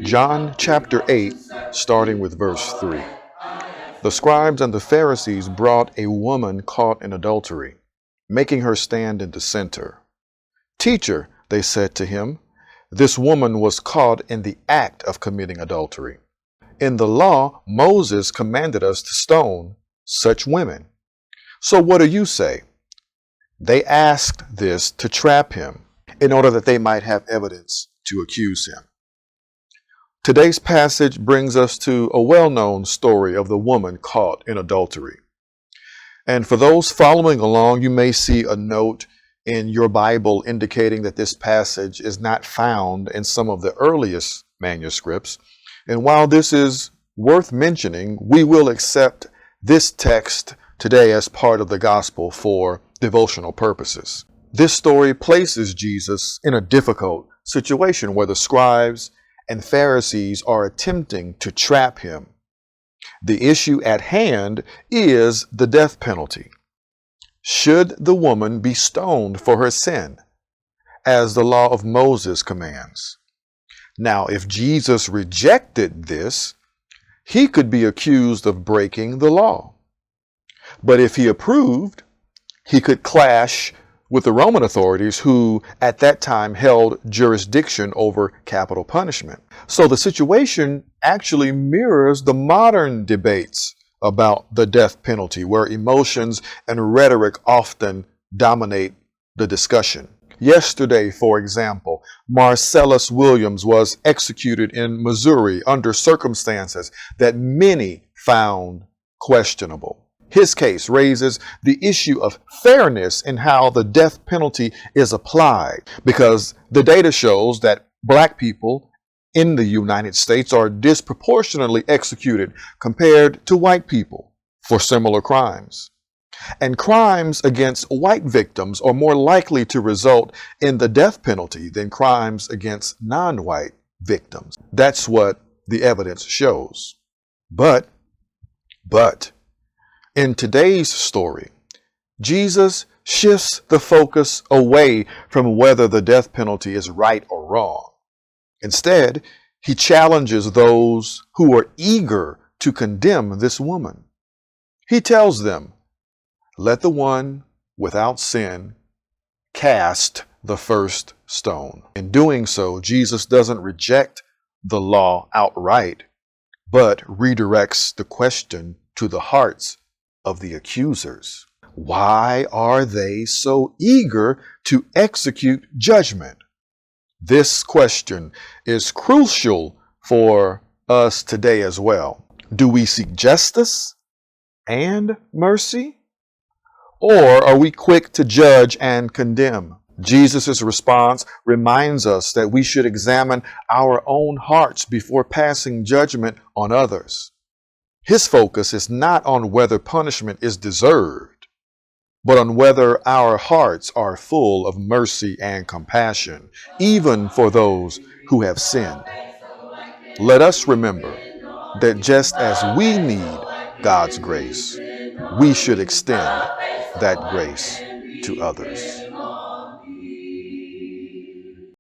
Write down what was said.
John chapter 8, starting with verse 3. The scribes and the Pharisees brought a woman caught in adultery, making her stand in the center. Teacher, they said to him, this woman was caught in the act of committing adultery. In the law, Moses commanded us to stone such women. So what do you say? They asked this to trap him, in order that they might have evidence to accuse him. Today's passage brings us to a well-known story of the woman caught in adultery. And for those following along, you may see a note in your Bible indicating that this passage is not found in some of the earliest manuscripts. And while this is worth mentioning, we will accept this text today as part of the gospel for devotional purposes. This story places Jesus in a difficult situation where the scribes and Pharisees are attempting to trap him. The issue at hand is the death penalty. Should the woman be stoned for her sin, as the law of Moses commands? Now, if Jesus rejected this, he could be accused of breaking the law. But if he approved, he could clash with the Roman authorities who at that time held jurisdiction over capital punishment. So the situation actually mirrors the modern debates about the death penalty, where emotions and rhetoric often dominate the discussion. Yesterday, for example, Marcellus Williams was executed in Missouri under circumstances that many found questionable. His case raises the issue of fairness in how the death penalty is applied, because the data shows that Black people in the United States are disproportionately executed compared to white people for similar crimes. And crimes against white victims are more likely to result in the death penalty than crimes against non-white victims. That's what the evidence shows. But, in today's story, Jesus shifts the focus away from whether the death penalty is right or wrong. Instead, he challenges those who are eager to condemn this woman. He tells them, let the one without sin cast the first stone. In doing so, Jesus doesn't reject the law outright, but redirects the question to the hearts of the accusers. Why are they so eager to execute judgment? This question is crucial for us today as well. Do we seek justice and mercy? Or are we quick to judge and condemn? Jesus' response reminds us that we should examine our own hearts before passing judgment on others. His focus is not on whether punishment is deserved, but on whether our hearts are full of mercy and compassion, even for those who have sinned. Let us remember that just as we need God's grace, we should extend that grace to others.